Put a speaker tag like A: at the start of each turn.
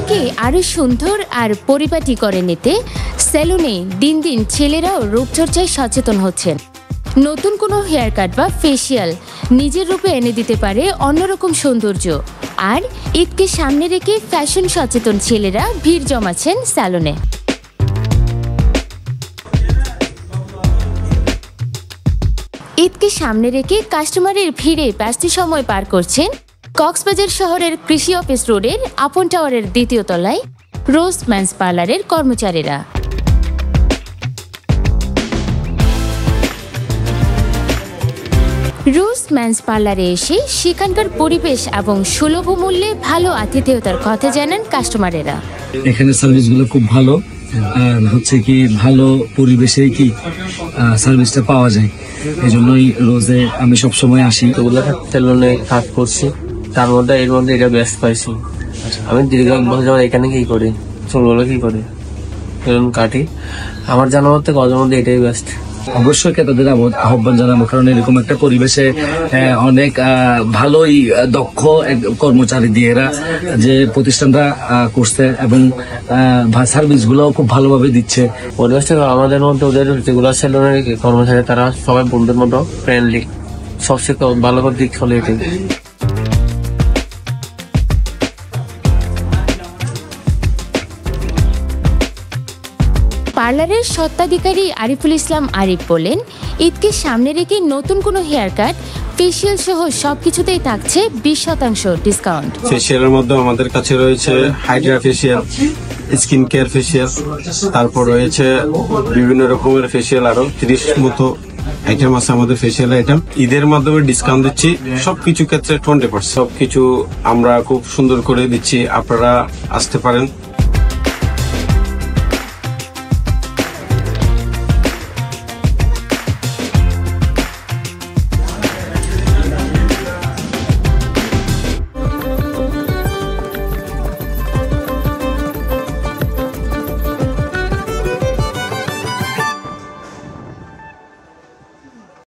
A: নিজেকে আরো সুন্দর আর পরিপাটি করে নিতে সেলুনে দিন দিন ছেলেরাও রূপচর্চায় সচেতন হচ্ছেন। নতুন কোনো হেয়ার কাট বা ফেসিয়াল নিজের রূপে এনে দিতে পারে অন্যরকম সৌন্দর্য। আর ঈদকে সামনে রেখে ফ্যাশন সচেতন ছেলেরা ভিড় জমাচ্ছেন স্যালনে। ঈদকে সামনে রেখে কাস্টমারের ভিড়ে ব্যস্ত সময় পার করছেন কক্সবাজার শহরের কৃষি অফিস রোডের আপন টাওয়ারের দ্বিতীয় তলায় রোজ মেন্স পার্লারের কর্মচারীরা। রোজ মেন্স পার্লারে এসে সেখানকার পরিবেশ এবং সুলভ মূল্যে ভালো আতিথেয়তার কথা জানান কাস্টমারেরা।
B: এখানে সার্ভিসগুলো খুব ভালো, আর হচ্ছে কি ভালো পরিবেশে কি সার্ভিসটা পাওয়া যায়, এই জন্যই রোজে আমি সবসময় আসি।
C: সেলুনে কাজ করছি, তার মধ্যে এর মধ্যে এটা বেস্ট পাইছি। আমি দীর্ঘ বছর এখানে কি করি, চুলগুলো কি করি, সেলুন কাটি। আমার জানা মতে গজের মধ্যে এটাই বেস্ট।
B: অবশ্যই ক্রেতাদের আহ্বান জানাবো, কারণ এরকম একটা পরিবেশে অনেক ভালোই দক্ষ কর্মচারী দিয়ে এরা যে প্রতিষ্ঠানটা করছে এবং সার্ভিস গুলো খুব ভালোভাবে দিচ্ছে।
C: পরিবেশটা আমাদের মধ্যে ওদের যেগুলো সেলুনের কর্মচারী তারা সবাই বন্ধুর মতো ফ্রেন্ডলি, সবচেয়ে ভালো দিক হলো এটাই।
A: পার্লারের স্বত্বাধিকারী আরিফুল ইসলাম আরিফ বলেন, ঈদকে সামনে রেখে নতুন কোনো হেয়ার কাট ফেসিয়াল সহ সবকিছুতেই থাকছে 20% ডিসকাউন্ট।
D: ফেসিয়ালের মধ্যে আমাদের কাছে রয়েছে Hydra facial, skin care facial, তারপর রয়েছে বিভিন্ন রকমের ফেসিয়াল, আরো 30 মতো আইটেম আছে আমাদের ফেসিয়াল আইটেম। ঈদের মাধ্যমে ডিসকাউন্ট দিচ্ছি সবকিছু ক্ষেত্রে 20%। সবকিছু আমরা খুব সুন্দর করে দিচ্ছি, আপনারা আসতে পারেন।